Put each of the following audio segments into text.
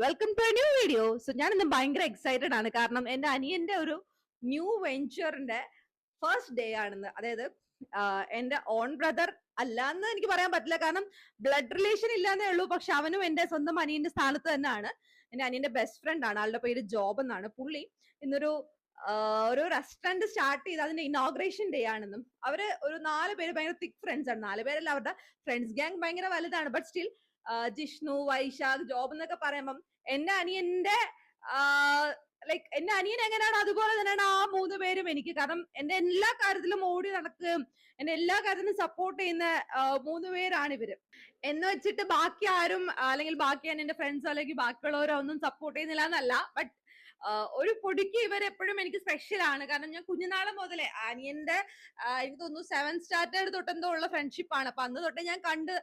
Welcome to new video. ഞാൻ ഇന്ന് ഭയങ്കര എക്സൈറ്റഡ് ആണ്. കാരണം എന്റെ അനിയന്റെ ഒരു ന്യൂ വെഞ്ചറിന്റെ ഫസ്റ്റ് ഡേ ആണെന്ന്. അതായത് എന്റെ ഓൺ ബ്രദർ അല്ല എന്ന് എനിക്ക് പറയാൻ പറ്റില്ല. കാരണം ബ്ലഡ് റിലേഷൻ ഇല്ലാന്നേ ഉള്ളൂ. പക്ഷെ അവനും എന്റെ സ്വന്തം അനിയന്റെ സ്ഥാനത്ത് തന്നെയാണ്. എന്റെ അനിയന്റെ ബെസ്റ്റ് ഫ്രണ്ട് ആണ്. ആളുടെ പേര് ജോബ് എന്നാണ്. പുള്ളി ഇന്നൊരു ഒരു റെസ്റ്റോറന്റ് സ്റ്റാർട്ട് ചെയ്ത് അതിന്റെ ഇനോഗ്രേഷൻ ഡേ ആണെന്നും. അവര് ഒരു 4 പേര് ഭയങ്കര തിക് ഫ്രണ്ട്സ് ആണ്. 4 പേരല്ല, അവരുടെ ഫ്രണ്ട്സ് ഗ്യാങ് ഭയങ്കര വലുതാണ്. ബട്ട് സ്റ്റിൽ ജിഷ്ണു, വൈശാഖ്, ജോബ് എന്നൊക്കെ പറയുമ്പം എന്റെ അനിയന്റെ ലൈക്ക് എന്റെ അനിയൻ എങ്ങനെയാണ് അതുപോലെ തന്നെയാണ് ആ 3 പേരും എനിക്ക്. കാരണം എന്റെ എല്ലാ കാര്യത്തിലും ഓടി നടക്കുകയും എന്റെ എല്ലാ കാര്യത്തിലും സപ്പോർട്ട് ചെയ്യുന്ന 3 പേരാണ് ഇവര്. എന്ന് വെച്ചിട്ട് ബാക്കി ആരും അല്ലെങ്കിൽ ബാക്കി എന്റെ ഫ്രണ്ട്സ് അല്ലെങ്കിൽ ബാക്കിയുള്ളവരോ ഒന്നും സപ്പോർട്ട് ചെയ്യുന്നില്ല എന്നല്ല. ബട്ട് ഒരു പൊടിക്ക് ഇവരെപ്പോഴും എനിക്ക് സ്പെഷ്യൽ ആണ്. കാരണം ഞാൻ കുഞ്ഞുനാളെ മുതലേ അനിയന്റെ എനിക്ക് തോന്നുന്നു 7th സ്റ്റാൻഡേർഡ് തൊട്ടെന്തോ ഉള്ള ഫ്രണ്ട്ഷിപ്പ് ആണ്. അപ്പൊ അന്ന് തൊട്ടേ ഞാൻ കണ്ട്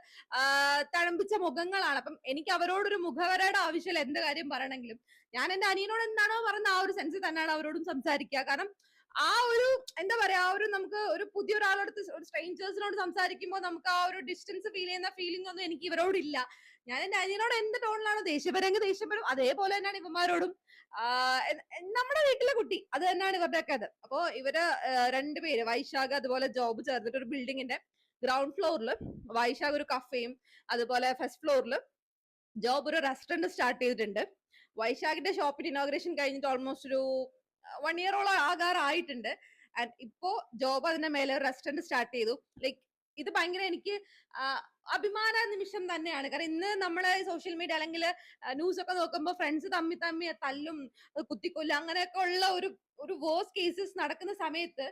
തഴമ്പിച്ച മുഖങ്ങളാണ്. അപ്പം എനിക്ക് അവരോടൊരു മുഖവരയുടെ ആവശ്യമില്ല. എന്ത് കാര്യം പറയണമെങ്കിലും ഞാൻ എന്റെ അനിയനോട് എന്താണോ പറയുന്ന ആ ഒരു സെൻസിൽ തന്നെയാണ് അവരോടും സംസാരിക്കുക. കാരണം ആ ഒരു എന്താ പറയാ, ആ ഒരു നമുക്ക് ഒരു പുതിയ ഒരാളോട് ഒരു സ്ട്രേഞ്ചേഴ്സിനോട് സംസാരിക്കുമ്പോൾ നമുക്ക് ആ ഒരു ഡിസ്റ്റൻസ് ഫീൽ ചെയ്യുന്ന ഫീലിംഗ് ഒന്നും എനിക്ക് ഇവരോടില്ല. ഞാൻ എന്റെ അനിയനോട് എന്ത് ടോണിലാണ് ദേഷ്യപ്പെരെങ്കിൽ ദേഷ്യപ്പെടും, അതേപോലെ തന്നെയാണ് ഇവന്മാരോടും. നമ്മുടെ വീട്ടിലെ കുട്ടി അത് തന്നെയാണ് ഇവരുടെയൊക്കെ അത്. അപ്പോ ഇവര് 2 പേര് വൈശാഖ് അതുപോലെ ജോബ് ചേർന്നിട്ട് ഒരു ബിൽഡിങ്ങിന്റെ ഗ്രൗണ്ട് ഫ്ലോറിൽ വൈശാഖ് ഒരു കഫേയും അതുപോലെ ഫസ്റ്റ് ഫ്ലോറിൽ ജോബ് ഒരു റെസ്റ്റോറന്റ് സ്റ്റാർട്ട് ചെയ്തിട്ടുണ്ട്. വൈശാഖിന്റെ ഷോപ്പിന്റെ ഇനോഗ്രേഷൻ കഴിഞ്ഞിട്ട് ഓൾമോസ്റ്റ് ഒരു 1 ഇയറോളം ആകാറായിട്ടുണ്ട്. ആൻഡ് ഇപ്പോ ജോബ് അതിന്റെ മേലെ റെസ്റ്റോറന്റ് സ്റ്റാർട്ട് ചെയ്തു. ലൈക്ക് ഇത് ഭയങ്കര എനിക്ക് അഭിമാന നിമിഷം തന്നെയാണ്. കാരണം ഇന്ന് നമ്മളെ സോഷ്യൽ മീഡിയ അല്ലെങ്കിൽ ന്യൂസ് ഒക്കെ നോക്കുമ്പോൾ ഫ്രണ്ട്സ് തമ്മി തല്ലും, കുത്തിക്കൊല്ലും, അങ്ങനെയൊക്കെ ഉള്ള ഒരു വേഴ്സ് കേസസ് നടക്കുന്ന സമയത്ത്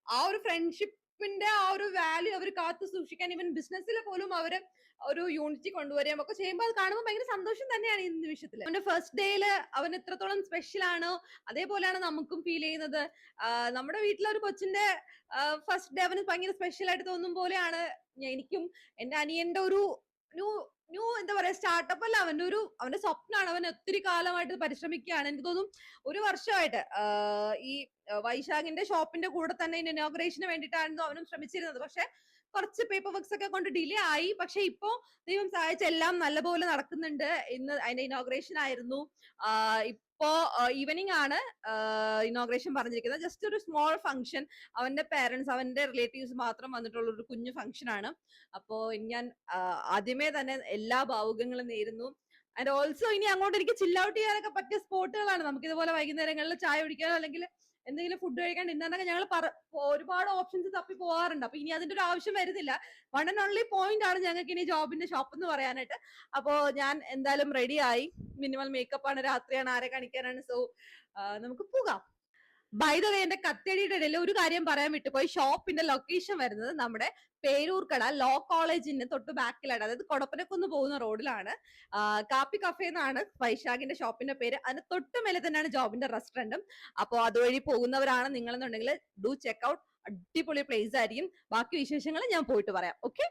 ആ ഒരു ഫ്രണ്ട്ഷിപ്പിന്റെ ആ ഒരു വാല്യൂ അവർ കാത്തു സൂക്ഷിക്കാൻ ഇവൻ ബിസിനസ്സിൽ പോലും അവര് ഒരു യൂണിറ്റി കൊണ്ടുവരികയും ഒക്കെ ചെയ്യുമ്പോൾ അത് കാണുമ്പോൾ ഭയങ്കര സന്തോഷം തന്നെയാണ് ഈ നിമിഷത്തിൽ. അവന്റെ ഫസ്റ്റ് ഡേയില് അവൻ എത്രത്തോളം സ്പെഷ്യൽ ആണോ അതേപോലെയാണ് നമുക്കും ഫീൽ ചെയ്യുന്നത്. നമ്മുടെ വീട്ടിലെ ഒരു കൊച്ചിന്റെ ഫസ്റ്റ് ഡേ അവന് ഭയങ്കര സ്പെഷ്യൽ ആയിട്ട് തോന്നും പോലെയാണ് എനിക്കും എന്റെ അനിയന്റെ ഒരു ന്യൂ ന്യൂ എന്താ പറയാ സ്റ്റാർട്ടപ്പ് അല്ല, അവന്റെ സ്വപ്നമാണ്. അവൻ ഒത്തിരി കാലമായിട്ട് പരിശ്രമിക്കുകയാണ്. എനിക്ക് തോന്നും 1 വർഷമായിട്ട് ഈ വൈശാഖിന്റെ ഷോപ്പിന്റെ കൂടെ തന്നെ ഇനോഗ്രേഷന് വേണ്ടിയിട്ടായിരുന്നു അവനും ശ്രമിച്ചിരുന്നത്. പക്ഷെ കുറച്ച് പേപ്പർ വർക്ക്സ് ഒക്കെ കൊണ്ട് ഡിലേ ആയി. പക്ഷെ ഇപ്പോ ദൈവം സഹായിച്ച് എല്ലാം നല്ലപോലെ നടക്കുന്നുണ്ട്. ഇന്ന് അതിന്റെ ഇനോഗ്രേഷൻ ആയിരുന്നു. ഇപ്പോ ഈവനിങ് ആണ് ഇനോഗ്രേഷൻ പറഞ്ഞിരിക്കുന്നത്. ജസ്റ്റ് ഒരു സ്മോൾ ഫംഗ്ഷൻ, അവന്റെ പേരൻസ് അവന്റെ റിലേറ്റീവ്സ് മാത്രം വന്നിട്ടുള്ള ഒരു കുഞ്ഞു ഫംഗ്ഷൻ ആണ്. അപ്പോ ഞാൻ ആദ്യമേ തന്നെ എല്ലാ ഭാവുകങ്ങളും നേരുന്നു. ആൻഡ് ഓൾസോ ഇനി അങ്ങോട്ട് എനിക്ക് ചിൽ ഔട്ട് ചെയ്യാനൊക്കെ പറ്റിയ സ്പോട്ടുകളാണ്. നമുക്ക് ഇതുപോലെ വൈകുന്നേരങ്ങളിൽ ചായ കുടിക്കാനോ അല്ലെങ്കിൽ എന്തെങ്കിലും ഫുഡ് കഴിക്കാൻ ഡിന്നറിനൊക്കെ ഞങ്ങൾ ഒരുപാട് ഓപ്ഷൻസ് തപ്പി പോകാറുണ്ട്. അപ്പൊ ഇനി അതിന്റെ ഒരു ആവശ്യം വരുന്നില്ല. വൺ ആൻഡ് ഓൺലി പോയിന്റ് ആണ് ഞങ്ങൾക്ക് ഇനി ജോബിന്റെ ഷോപ്പ് എന്ന് പറയാനായിട്ട്. അപ്പോ ഞാൻ എന്തായാലും റെഡി ആയി. മിനിമൽ മേക്കപ്പ് ആണ്, രാത്രിയാണ്, ആരെ കാണിക്കാനാണ്. സോ നമുക്ക് പോകാം. ബൈ ദ വേ, എന്റെ കത്തടിയുടെ ഇടയിൽ ഒരു കാര്യം പറയാൻ വിട്ടുപോയി. ഷോപ്പിന്റെ ലൊക്കേഷൻ വരുന്നത് നമ്മുടെ പേരൂർക്കട ലോ കോളേജിന് തൊട്ട് ബാക്കിലാണ്. അതായത് കൊടപ്പനക്കുന്ന് പോകുന്ന റോഡിലാണ്. കാപ്പി കഫേ എന്നാണ് വൈശാഖിന്റെ ഷോപ്പിന്റെ പേര്. അതിന് തൊട്ട് മേലെ തന്നെയാണ് ജോബിന്റെ റെസ്റ്റോറന്റും. അപ്പോ അതുവഴി പോകുന്നവരാണ് നിങ്ങളെന്നുണ്ടെങ്കിൽ ഡു ചെക്ക് ഔട്ട്. അടിപൊളി പ്ലേസ് ആയിരിക്കും. ബാക്കി വിശേഷങ്ങൾ ഞാൻ പോയിട്ട് പറയാം. ഓക്കെ.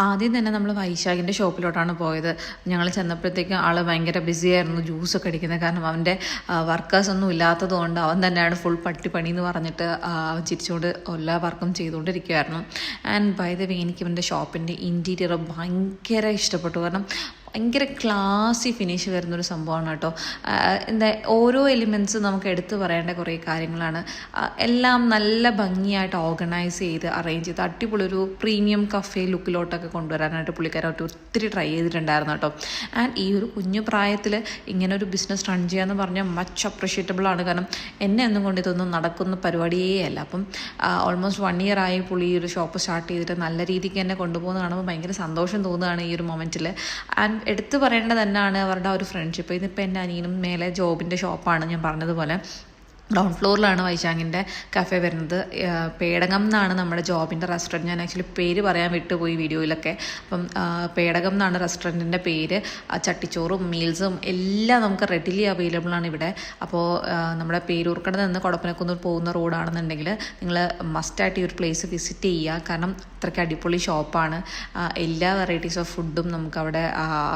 ആദ്യം തന്നെ നമ്മൾ വൈശാഖിൻ്റെ ഷോപ്പിലോട്ടാണ് പോയത്. ഞങ്ങൾ ചെന്നപ്പോഴത്തേക്കും ആൾ ഭയങ്കര ബിസി ആയിരുന്നു, ജ്യൂസൊക്കെ അടിക്കുന്നത്. കാരണം അവൻ്റെ വർക്കേഴ്സൊന്നും ഇല്ലാത്തത് കൊണ്ട് അവൻ തന്നെയാണ് ഫുൾ പണി എന്ന് പറഞ്ഞിട്ട് ചിരിച്ചുകൊണ്ട് എല്ലാ വർക്കും ചെയ്തുകൊണ്ടിരിക്കുമായിരുന്നു. ആൻഡ് ബൈ ദ വേ, എനിക്ക് ഇവൻ്റെ ഷോപ്പിൻ്റെ ഇൻറ്റീരിയർ ഭയങ്കര ഇഷ്ടപ്പെട്ടു. കാരണം ഭയങ്കര ക്ലാസി ഫിനിഷ് വരുന്നൊരു സംഭവമാണ് കേട്ടോ. എന്താ ഓരോ എലിമെൻറ്റ്സും നമുക്ക് എടുത്തു പറയേണ്ട കുറേ കാര്യങ്ങളാണ്. എല്ലാം നല്ല ഭംഗിയായിട്ട് ഓർഗനൈസ് ചെയ്ത് അറേഞ്ച് ചെയ്ത് അടിപൊളി ഒരു പ്രീമിയം കഫേ ലുക്കിലോട്ടൊക്കെ കൊണ്ടുവരാനായിട്ട് പുള്ളിക്കാരായിട്ട് ഒത്തിരി ട്രൈ ചെയ്തിട്ടുണ്ടായിരുന്നു കേട്ടോ. ആൻഡ് ഈ ഒരു കുഞ്ഞു പ്രായത്തിൽ ഇങ്ങനെ ഒരു ബിസിനസ് റൺ ചെയ്യാന്ന് പറഞ്ഞാൽ മച്ച് അപ്രിഷ്യേറ്റബിൾ ആണ്. കാരണം എന്നെ ഒന്നും കൊണ്ട് ഇതൊന്നും നടക്കുന്ന പരിപാടിയേ അല്ല. അപ്പം ഓൾമോസ്റ്റ് 1 ഇയർ ആയി പുള്ളി ഈ ഒരു ഷോപ്പ് സ്റ്റാർട്ട് ചെയ്തിട്ട് നല്ല രീതിക്ക് തന്നെ കൊണ്ടുപോകുന്ന കാണുമ്പോൾ ഭയങ്കര സന്തോഷം തോന്നുകയാണ് ഈ ഒരു മൊമെൻറ്റിൽ. ആൻഡ് എടുത്തു പറയേണ്ടത് തന്നെയാണ് അവരുടെ ആ ഒരു ഫ്രണ്ട്ഷിപ്പ്. ഇതിപ്പോൾ എൻ്റെ അനിയനും മേലെ ജോബിൻ്റെ ഷോപ്പാണ്. ഞാൻ പറഞ്ഞതുപോലെ ഗ്രൗണ്ട് ഫ്ലോറിലാണ് വൈശാഖിൻ്റെ കഫേ വരുന്നത്. പേടകം എന്നാണ് നമ്മുടെ ജോബിൻ്റെ റെസ്റ്റോറൻറ്റ്. ഞാൻ ആക്ച്വലി പേര് പറയാൻ വിട്ടുപോയി വീഡിയോയിലൊക്കെ. അപ്പം പേടകം എന്നാണ് റെസ്റ്റോറൻറ്റിൻ്റെ പേര്. ചട്ടിച്ചോറും മീൽസും എല്ലാം നമുക്ക് റെഡിലി അവൈലബിൾ ആണ് ഇവിടെ. അപ്പോൾ നമ്മുടെ പേരൂർക്കട നിന്ന് കൊടപ്പനക്കുന്ന് പോകുന്ന റോഡാണെന്നുണ്ടെങ്കിൽ നിങ്ങൾ മസ്റ്റായിട്ട് ഈ ഒരു പ്ലേസ് വിസിറ്റ് ചെയ്യുക. കാരണം അത്രയ്ക്ക് അടിപൊളി ഷോപ്പാണ്. എല്ലാ വെറൈറ്റീസ് ഓഫ് ഫുഡും നമുക്കവിടെ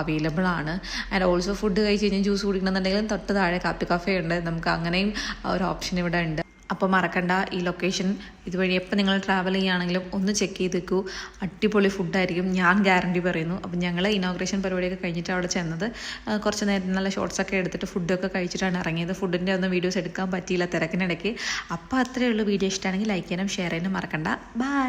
അവൈലബിൾ ആണ്. ആൻഡ് ഓൾസോ ഫുഡ് കഴിച്ച് കഴിഞ്ഞാൽ ജ്യൂസ് കുടിക്കണമെന്നുണ്ടെങ്കിലും തൊട്ട് താഴെ കാപ്പി കഫേ ഉണ്ട്. നമുക്ക് അങ്ങനെയും ഒരു ഓപ്ഷൻ ഇവിടെ ഉണ്ട്. അപ്പോൾ മറക്കണ്ട ഈ ലൊക്കേഷൻ ഇതുവഴി എപ്പോൾ നിങ്ങൾ ട്രാവൽ ചെയ്യുകയാണെങ്കിലും ഒന്ന് ചെക്ക് ചെയ്ത് വെക്കൂ. അടിപൊളി ഫുഡായിരിക്കും, ഞാൻ ഗ്യാരണ്ടി പറയുന്നു. അപ്പം ഞങ്ങൾ ഇനോഗ്രേഷൻ പരിപാടിയൊക്കെ കഴിഞ്ഞിട്ട് അവിടെ ചെന്നത്. കുറച്ച് നേരം നല്ല ഷോർട്സൊക്കെ എടുത്തിട്ട് ഫുഡൊക്കെ കഴിച്ചിട്ടാണ് ഇറങ്ങിയത്. ഫുഡിൻ്റെ ഒന്നും വീഡിയോസ് എടുക്കാൻ പറ്റിയില്ല തിരക്കിനിടയ്ക്ക്. അപ്പോൾ അത്രയേ ഉള്ളൂ. വീഡിയോ ഇഷ്ടമാണെങ്കിൽ ലൈക്ക് ചെയ്യാനും ഷെയർ ചെയ്യാനും മറക്കണ്ട. ബൈ.